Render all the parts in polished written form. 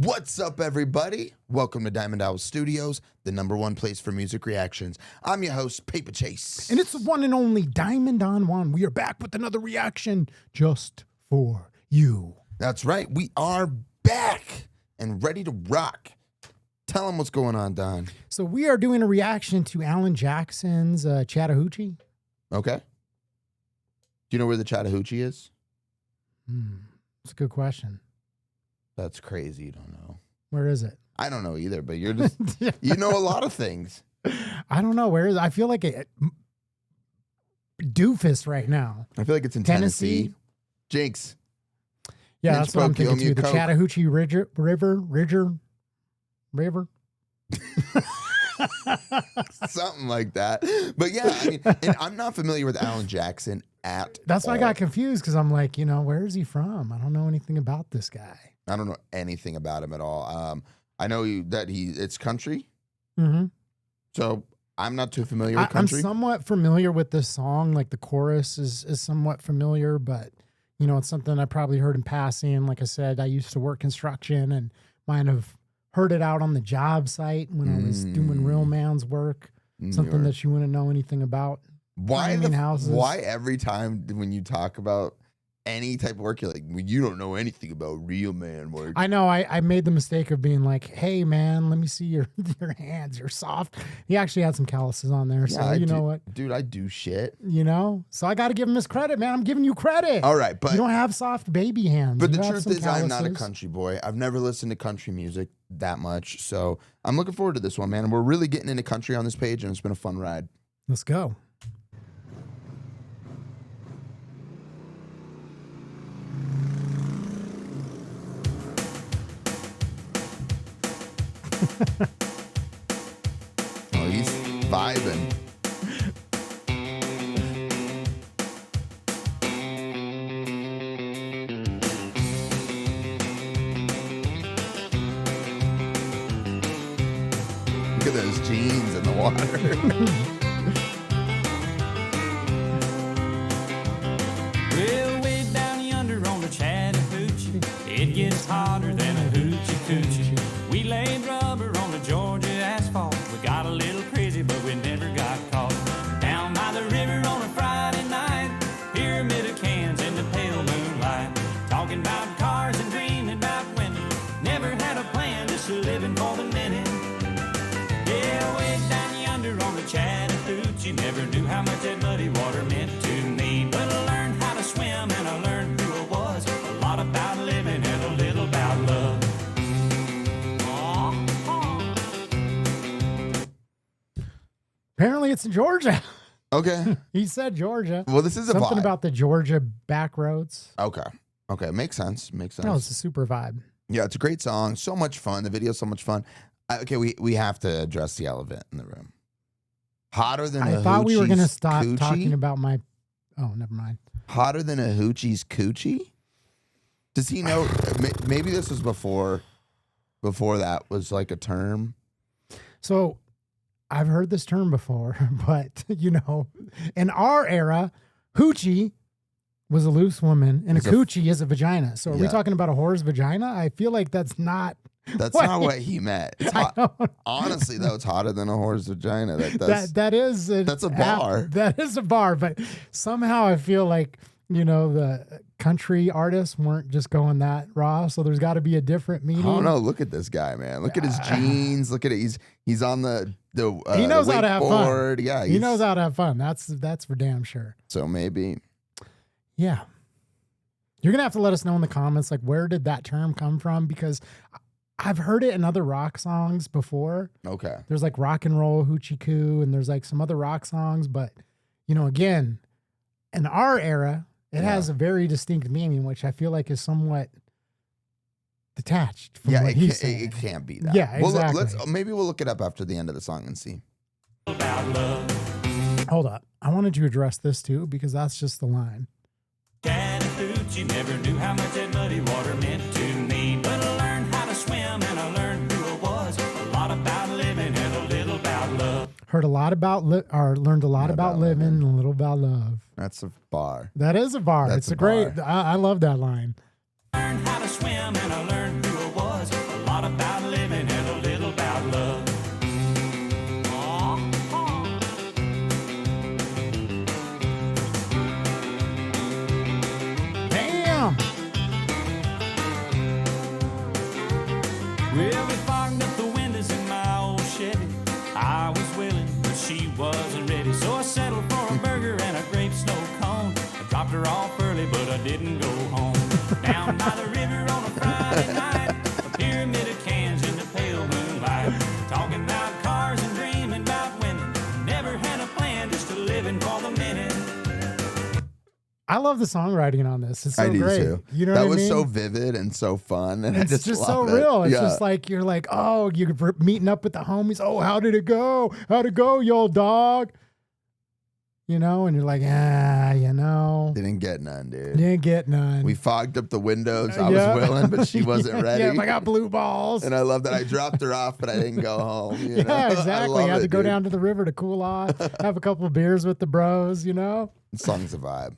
What's up, everybody? Welcome to Diamond Owl Studios, the #1 place for music reactions. I'm your host, Paper Chase. And it's the one and only Diamond on One. We are back with another reaction just for you. That's right. We are back and ready to rock. Tell them what's going on, Don. So we are doing a reaction to Alan Jackson's Chattahoochee. Okay. Do you know where the Chattahoochee is? It's a good question. That's crazy. You don't know. Where is it? I don't know either, but you're just, you know a lot of things. I don't know. Where is it? I feel like a doofus right now. I feel like it's in Tennessee. Jinx. Yeah, Minch that's what I'm poke, you owe thinking me a too. The Coke. Chattahoochee River. Something like that. But yeah, I mean, and I'm not familiar with Alan Jackson at That's why I all. got confused because I'm like, where is he from? I don't know anything about this guy. I don't know anything about him at all. I know that it's country. Mm-hmm. So I'm not too familiar with I'm country. somewhat familiar with this song. Like the chorus is somewhat familiar, but it's something I probably heard in passing. Like I said, I used to work construction and might have heard it out on the job site when I was doing real man's work. Something that you wouldn't know anything about. Why houses. Why every time when you talk about any type of work, you're like, well, you don't know anything about real man work. I know. I made the mistake of being like, hey, man, let me see your hands. You're soft. He actually had some calluses on there. So you know what? Dude, I do shit. So I got to give him his credit, man. I'm giving you credit. All right. But you don't have soft baby hands. But You the have truth some is I'm not a calluses. country boy. I've never listened to country music that much. So I'm looking forward to this one, man. And we're really getting into country on this page, and it's been a fun ride. Let's go. Oh, he's vibing. Look at those jeans in the water. Well, way down yonder on the Chattahoochee, it gets hotter than a hoochie coochie. We laid rubber on the Georgia asphalt. We got a little crazy, but we never got caught. Down by the river on a Friday night, pyramid of cans in the pale moonlight. Talking about cars and dreaming about women. Never had a plan, just living for the minute. Yeah, way down yonder on the Chattahoochee, never knew how much that muddy water meant to me. But I learned how to swim and I learned who I was. A lot about living and a little about love. Apparently it's in Georgia. Okay. He said Georgia. Well, this is a Something vibe. about the Georgia back roads. Okay. Okay. Makes sense. Makes sense. No, it's a super vibe. Yeah, it's a great song. So much fun. The video's so much fun. Okay, we have to address the elephant in the room. Hotter than I thought we were going to stop coochie? talking about my... Oh, never mind. Hotter than a hoochie's coochie? Does he know? Maybe this was before that was like a term. So I've heard this term before, but, in our era, hoochie was a loose woman and a coochie is a vagina. So are we talking about a whore's vagina? I feel like that's not... That's not what he meant. It's honestly, though, it's hotter than a whore's vagina. That's a bar. That is a bar, but somehow I feel like, the country artists weren't just going that raw, so there's got to be a different meaning. Oh no, look at this guy, man. Look at his jeans. Look at it. He's on the he knows how to have fun. Yeah, he knows how to have fun. That's for damn sure. So maybe. Yeah. You're going to have to let us know in the comments, like, where did that term come from? Because I've heard it in other rock songs before. Okay. There's like rock and roll hoochie coo, and there's like some other rock songs, but again, in our era, it has a very distinct meaning, which I feel like is somewhat detached from what he's saying. It can't be that. Yeah, exactly. Well, maybe we'll look it up after the end of the song and see. Hold up. I wanted to address this too, because that's just the line. Chattahoochee, never knew how much that muddy water meant to me. But I learned how to swim and I learned who I was. A lot about living and a little about love. Heard a lot about, learned a lot about living and a little about love. That's a bar. That is a bar. That's it's a great, bar. I love that line. Learned how to swim and I learned who I was. A lot Well, we fogged up the windows in my old Chevy. I was willing, but she wasn't ready. So I settled for a burger and a grape snow cone. I dropped her off early, but I didn't go home. Down by the river on a Friday night, a pyramid of cans in the pale moonlight. Talking about cars and dreaming about women. Never had a plan, just a living for the minute. I love the songwriting on this. It's so I do great. too. You know that what was I mean? so vivid and so fun, and It's I just so love it. real. It's Yeah. just like you're like, oh, you're meeting up with the homies. Oh, how did it go? How'd it go, yo dog? You know, and you're like, you know, Didn't get none, dude. didn't get none. We fogged up the windows. I Yeah. was willing, but she wasn't ready. Yeah, I got blue balls. And I love that I dropped her off, but I didn't go home. You know? Yeah, I exactly. love I had it, to go dude. down to the river to cool off, have a couple of beers with the bros, you know? The song's a vibe.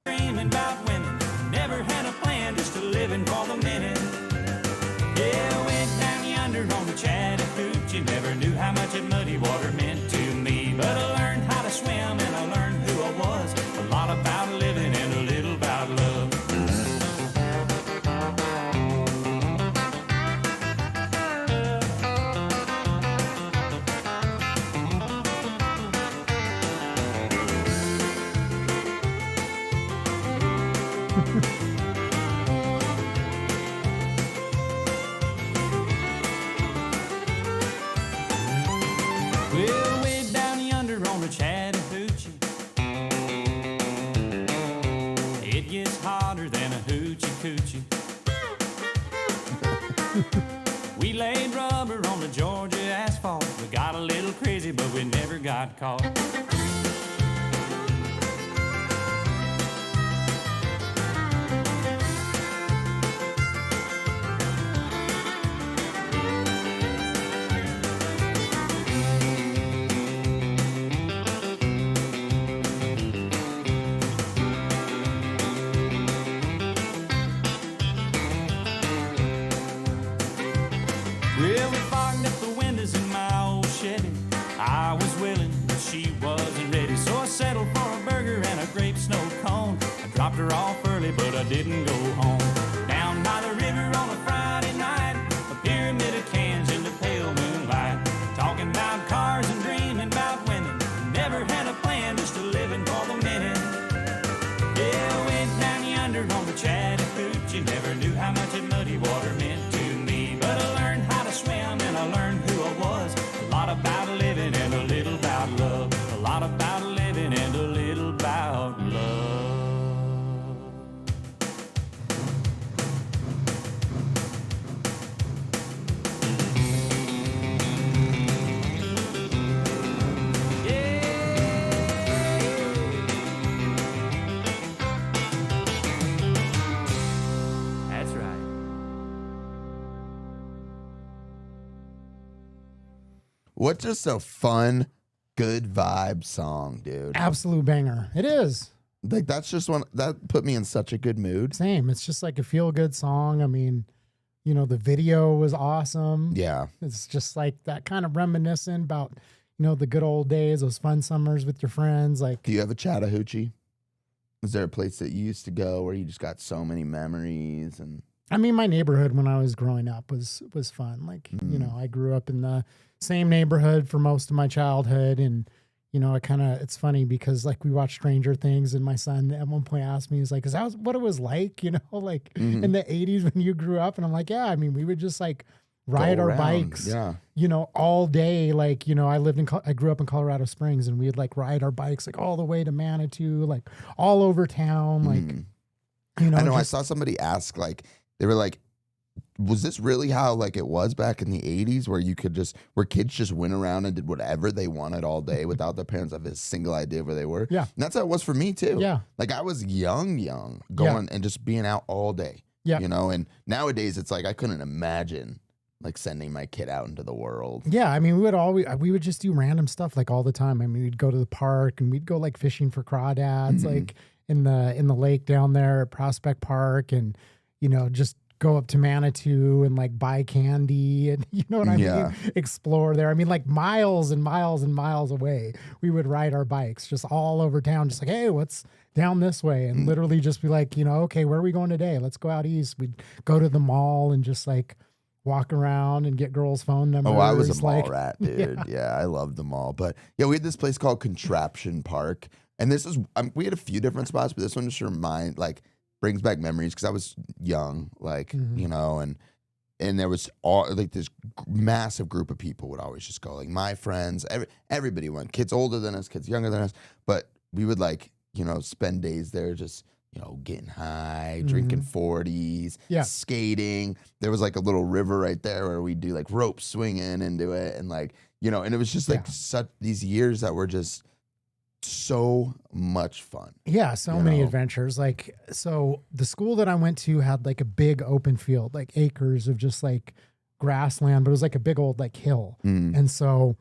Dreaming about women. Never had a plan, just a living for the minute. Yeah, went down yonder on the Chattahoochee. Never knew how much that muddy water meant to me. But I learned how to swim and I learned who I was. A lot about living and a little about love. Well, way down yonder on the Chattahoochee, it gets hotter than a hoochie coochie. We laid rubber on the Georgia asphalt. We got a little crazy, but we never got caught. Well, we fogged up the windows in my old Chevy. I was willing, but she wasn't ready. So I settled for a burger and a grape snow cone. I dropped her off early, but I didn't go home. Down by the river on a Friday night, a pyramid of cans in the pale moonlight. Talking about cars and dreaming about women. Never had a plan, just a living for the minute. Yeah, went down yonder on the Chattahoochee. Never knew how much that muddy water meant to me. But I learned how to swim and I learned who I was. A lot about living and a little about love. A lot about living and a little about love. That's right. What's just a fun, good vibe song, dude? Absolute banger. It is. Like that's just one that put me in such a good mood. Same. It's just like a feel good song. I mean, you know, the video was awesome. Yeah. It's just like that kind of reminiscent about, you know, the good old days, those fun summers with your friends. Like, Do you have a Chattahoochee? Is there a place that you used to go where you just got so many memories and I mean, my neighborhood when I was growing up was fun. Like, you know, I grew up in the same neighborhood for most of my childhood. And, you know, it's funny because like we watched Stranger Things and my son at one point asked me, he's like, is that what it was like, you know, like in the 80s when you grew up? And I'm like, yeah, I mean, we would just like ride go our around? bikes, Yeah. you know, all day. Like, you know, I grew up in Colorado Springs and we'd like ride our bikes like all the way to Manitou, like all over town. Like, you know, I know I just- saw somebody ask, like, they were like, was this really how like it was back in the 80s where you could where kids just went around and did whatever they wanted all day without their parents having a single idea where they were? Yeah. And that's how it was for me too. Yeah. Like I was young, going and just being out all day. Yeah. You know, and nowadays it's like I couldn't imagine like sending my kid out into the world. Yeah, I mean, we would just do random stuff like all the time. I mean, we'd go to the park and we'd go like fishing for crawdads, like in the lake down there at Prospect Park, and you know, just go up to Manitou and like buy candy and you know what I Yeah. mean? Explore there. I mean, like miles and miles and miles away, we would ride our bikes just all over town, just like, hey, what's down this way? And literally just be like, you know, okay, where are we going today? Let's go out east. We'd go to the mall and just like, walk around and get girls' phone numbers. Oh, I was a mall like, rat, dude. Yeah, I loved the mall. But yeah, we had this place called Contraption Park. And this is, we had a few different spots, but this one just brings back memories because I was young, like, you know, and there was all like this massive group of people would always just go, like my friends, everybody went, kids older than us, kids younger than us. But we would like, you know, spend days there just, you know, getting high, drinking 40s, skating. There was like a little river right there where we'd do like rope swinging into it. And like, you know, and it was just like such these years that were just so much fun. Yeah, so many adventures. Like, so the school that I went to had like a big open field, like acres of just like grassland, but it was like a big old like hill. And so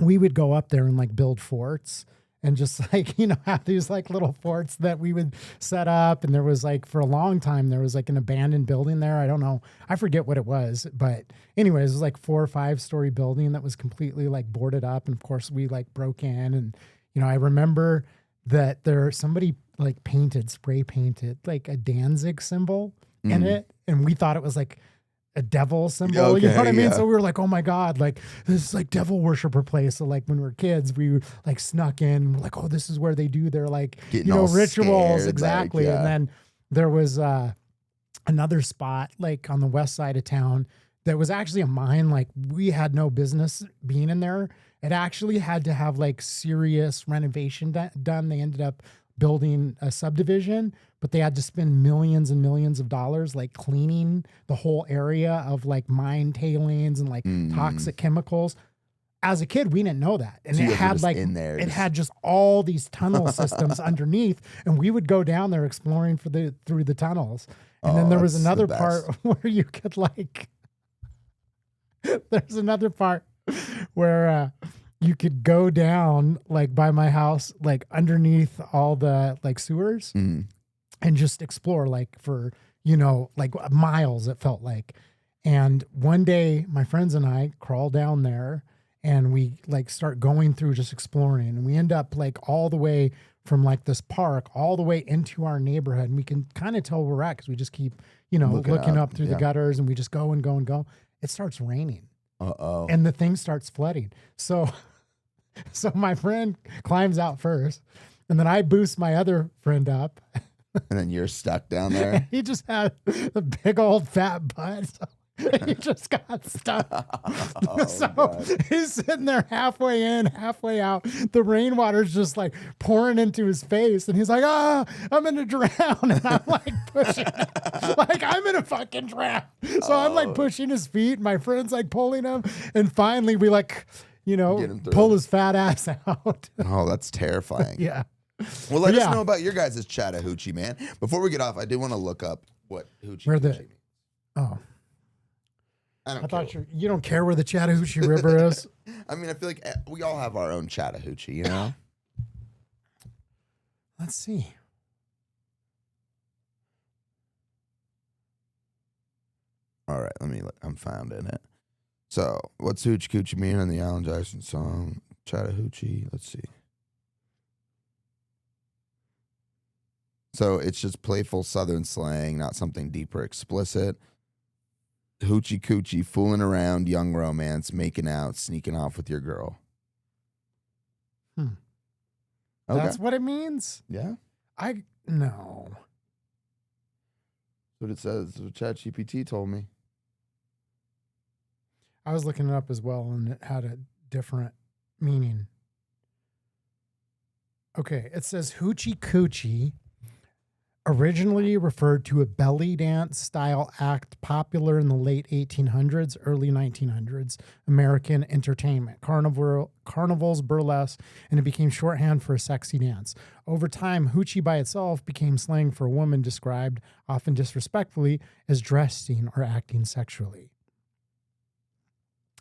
we would go up there and like build forts and just like, you know, have these like little forts that we would set up. And there was like, for a long time, there was like an abandoned building there. I don't know. I forget what it was, but anyways, it was like 4 or 5 story building that was completely like boarded up. And of course we like broke in and, you know, I remember that somebody like spray painted like a Danzig symbol in it. And we thought it was like a devil symbol. Okay, you know what I mean? So we were like, oh my God, like this is like devil worshiper place. So like when we were kids, we like snuck in, like, oh, this is where they do their like, getting, you know, rituals. Scared, exactly. Like, And then there was another spot like on the west side of town that was actually a mine. Like we had no business being in there. It actually had to have like serious renovation done. They ended up building a subdivision, but they had to spend millions and millions of dollars like cleaning the whole area of like mine tailings and like toxic chemicals. As a kid, we didn't know that. And it had like, it had just all these tunnel systems underneath. And we would go down there exploring through the tunnels. And then there was another part where you could like, there's another part where you could go down like by my house, like underneath all the like sewers and just explore like for, you know, like miles it felt like. And one day my friends and I crawl down there and we like start going through just exploring. And we end up like all the way from like this park all the way into our neighborhood. And we can kind of tell where we're at because we just keep, you know, looking up through the gutters and we just go and go and go. It starts raining. And the thing starts flooding. So my friend climbs out first, and then I boost my other friend up. And then you're stuck down there. He just had a big old fat butt. So he just got stuck. He's sitting there halfway in, halfway out. The rainwater's just like pouring into his face. And he's like, I'm going to drown. And I'm like pushing, like I'm going to fucking drown. So I'm like pushing his feet. My friend's like pulling him. And finally we like, you know, pull his fat ass out. Oh, that's terrifying. Yeah. Well, let us know about your guys' Chattahoochee, man. Before we get off, I do want to look up what hoochie means. Oh. I thought you don't care where the Chattahoochee River is. I mean, I feel like we all have our own Chattahoochee, you know? Let's see. All right, I'm found in it. So, what's hoochie coochie mean in the Alan Jackson song Chattahoochee? Let's see. So, it's just playful Southern slang, not something deep or explicit. Hoochie coochie, fooling around, young romance, making out, sneaking off with your girl. Okay. That's what it means? Yeah. No. That's what it says. That's what ChatGPT told me. I was looking it up as well, and it had a different meaning. Okay, it says hoochie coochie originally referred to a belly dance style act popular in the late 1800s, early 1900s American entertainment, carnivals, burlesque, and it became shorthand for a sexy dance. Over time, hoochie by itself became slang for a woman described, often disrespectfully, as dressing or acting sexually.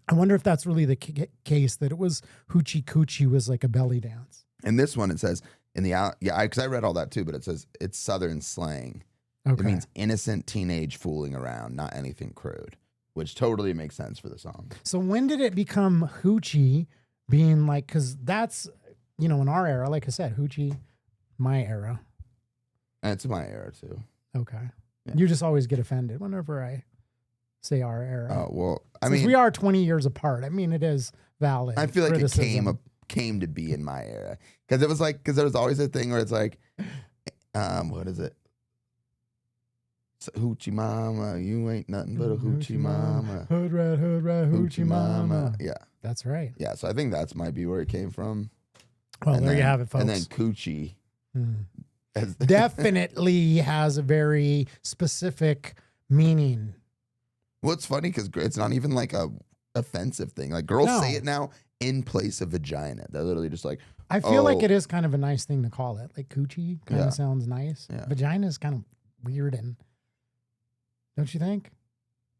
I wonder if that's really the case, that it was hoochie coochie was like a belly dance. And this one, it says because I read all that too, but it says it's Southern slang. Okay. It means innocent teenage fooling around, not anything crude, which totally makes sense for the song. So when did it become hoochie being like, because that's, you know, in our era, like I said, hoochie, my era. And it's my era too. Okay. Yeah. You just always get offended whenever I say our era. Oh, well, I Since mean, we are 20 years apart. I mean, it is valid. I feel like criticism. it came to be in my era. Because it was like, because there was always a thing where it's like, what is it? Hoochie mama, you ain't nothing but a hoochie mama. Hood rat, hoochie mama. Yeah. That's right. Yeah, so I think that's might be where it came from. Well, And there you then- have it, folks. And then coochie. as- Definitely has a very specific meaning. Well, it's funny because it's not even like a offensive thing. Like girls No. say it now in place of vagina. They're literally just like, I feel like Oh. it is kind of a nice thing to call it. Like coochie kind Yeah. of sounds nice. Yeah. Vagina is kind of weird and don't you think?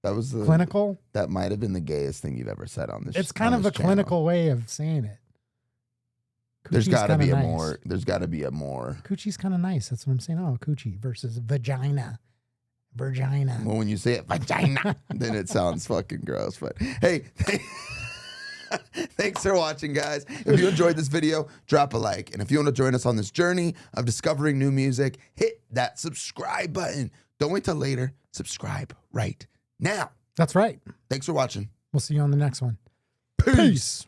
that was the Clinical. That might have been the gayest thing you've ever said on this. It's kind on of a this channel. clinical way of saying it. There's Coochie's got to kinda be a nice. more. There's got to be a more. Coochie's kind of nice. That's what I'm saying. Oh, coochie versus vagina. Virgina. Well, when you say it, vagina, then it sounds fucking gross. But hey, thanks for watching, guys. If you enjoyed this video, drop a like. And if you want to join us on this journey of discovering new music, hit that subscribe button. Don't wait till later. Subscribe right now. That's right. Thanks for watching. We'll see you on the next one. Peace.